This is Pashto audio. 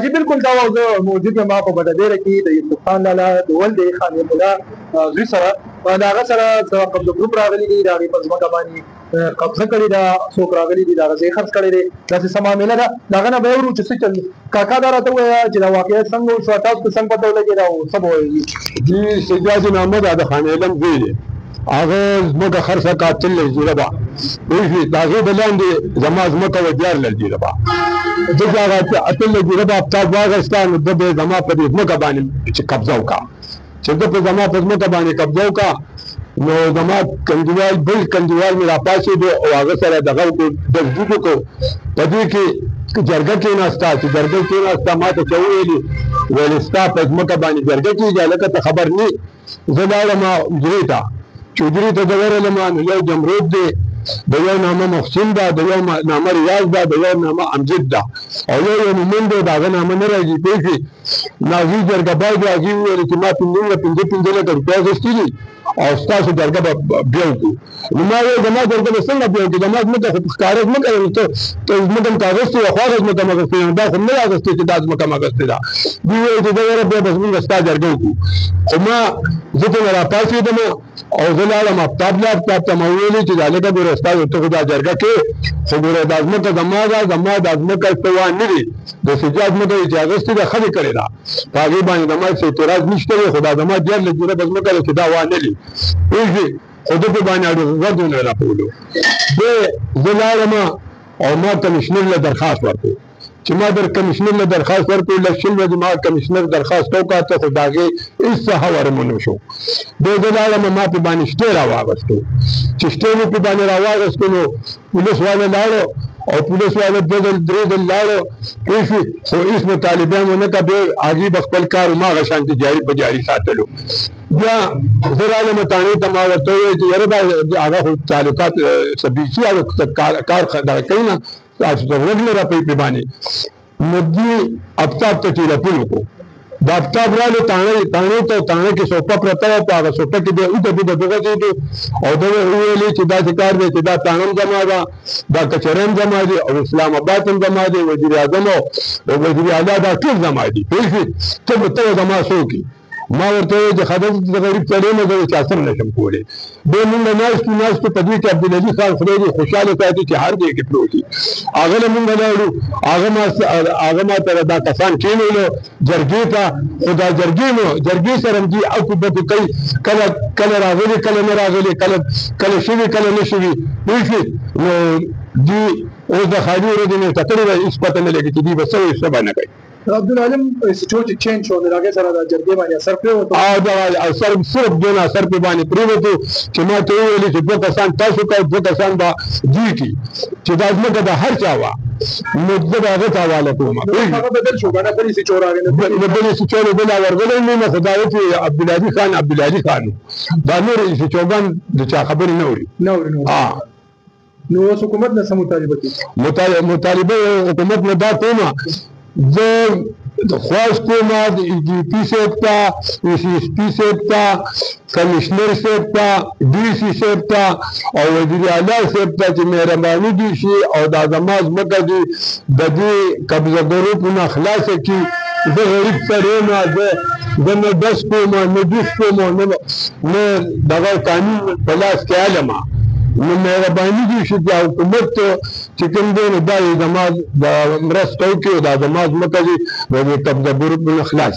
جی بالکل دا زه موجود یم په بډادیره کې د یوسف خان لالا د ولد خان الله زوی سره د هغه سره د قبضه ګروپ راغلي دي د هغې په ځمکه باندې قبضه کړې ده څوک راغلي دي د هغه ځای خرڅ کړی دی داسې څه معامله ده د هغه نه به اورو چې څه چل کاکا دا راته ووایه چې دا واقعیت څنګه وشوه تاسو ته څنګه پته ولګېده او څه به وایي جی سجاد محمد دا د خان علم زوی دی هغه ځمکه خرڅه کړه 13 زره به پوه شوې د هغې د لاندې زما ځمکه وه 14 زره به ځکه هغه 18 زره به افتاب واخېسته نو ده به یې زما په دې ځمکه باندې چې قبضه وکړه چې ده په زما په ځمکه باندې قبضه وکړه نو زما کندوال بل کندوال مې راپاڅېدو او هغه سره دغه وکړو تجدید وکړو په دې کې جرګه کېناسته چې جرګه کېناسته ما ته څه وویلي ویل ستا په ځمکه باندې جرګه کېږي هلکه ته خبر نه زه لاړم حجرې ته چې حجرې ته زه ورغلم نو یو جمرود دی د یو نامه محسن ده د یو نامه ریاض ده د یو نامه امجد ده او یو مومن دی د هغه نامه نه راځي پوه شوې نو هغې جرګه باز دی هغې وویل چې ما 15 لکه روپۍ اخېستي دي او ستاسو جرګه به بیا وکړو نو ما ویل زما جرګه به څنګه بیا وکړي زما ځمکه خو ښکاره ځمکه ته ځمکه م که اخېستې وه خواږه ځمکه م اخېستې دا خو نه اخېستې چې دا ځمکه م اخېستې ده دوی ویل چې زه یاره بیا به زمونږ ستا جرګه وکړو خو ما زه ته نه راپاڅېدم او زه لاړم آفتاب ته ما وویلې چې هلکه ګوره ستا ته خو دا جرګه کې خو ګوره دا ځمکه زما ده زما دا ځمکه استوا نه دي د سجاد ځمکه چې اخېستې ده ښه دې کړې ده په هغې باندې زما څه اعتراض نشته دی خو دا زما 14 زره به ځمکه ده چې دا وانه دي پوه شوې خو ده په باندې رد ونه راکولو زه لاړم او ما کمیشنر له درخواست ورکړو چې ما در کمیشنر له درخواست ورکړو لږ شل ورځې ما کمیشنر درخواست وکړه خو د هغې هېڅ څه خبره مو نه شو بیا زه لاړم ما پې باندې شټې راواغېستو چې شټې مې پې باندې راواغېستو نو پولیس والا لاړو او پولیس والا 2 ځل لاړو پوه شوې خو هېڅ مطالبه مو نه کړه بیا هغې به خپل کار هماغه شانتې جاري په جاري ساتلو بیا زه رالم تاڼې ته ما ورته وویل چې یاره دا هغه خو تعلقات څه بیخي کار دغه کوي نه غوږ نه راپوي پې باندې نو دوی آفتاب ته ټېلیفون وکړو د آفتاب رالو تاڼې ته تاڼې کې سوپه پرته وه په هغه سوپه کې بیا اوده بوده وغځېدو او ده وویلې چې داسې کار دی چې دا تاڼه هم زما ده دا کچره هم زما دي او اسلام آباد هم زما دی وزیر اعظم او وزیر اعلی دا ټول زما دي پوه شوې ته زما څوک یې ما ورته وویل چې خدای د غریب سړی نه زه چا سم نشم کولی بیا مونږ ناستو په دې کې عبدالعزیز خان خدای دې خوشحاله ساتي چې هر ځای کې پروت دي هغه له مونږ لاړو هغه ما ته دا کسان کېنولو جرګې ته خو دا جرګې سره هم دي عقوبت کوي کله راغلي کله نه راغلي کله شوي کله نه شوي پوه شوې نو دوی اوس د خالي ورځې مې کتلې ده هېڅ پته نه لګي چې دوی به څه وایي څه به نه کوي عبدالعلم سټور چې چینج شو نو د هغې سره د جرګې باندې اثر پرېوتو اثر صرف دونه اثر پې باندې پرېوتو چې ما ته وویلې چې 2 کسان تاسو کوئ 2 کسان به دوی کړي چې دا ځمکه د هر چا وه نو زه به هغه ته حواله کوم هغه بدل شو که نه بلې سچور راغلی بلې سچور بل ورغلی نه نو خو دا و چې عبدالعلي خان دا نور سچوګان د چا خبرې نه اوري نو اوس حکومت نه څه مطالبه کوي مطالبه حکومت نه دا کومه زه خواست کوم د ای پی صاحب ته سی ایس پي صاحب ته کمیشنر صاحب ته ډي سي صاحب ته او وزیر اعلی صاحب ته چې مهرباني دي شي او دا زما ځمکه دي د دې قبضه ګروپونه خلاصه کړي زه غریب سړی یم زه نه ډس کوم نه جوس کوم نه دغه قانون په لاس کې علم نو مهرباني دي چې د حکومت چې کوم دی نو دا یې زما د مرسته وکړي او دا زما ځمکه دي د دې قبضه ګروپ نه خلاص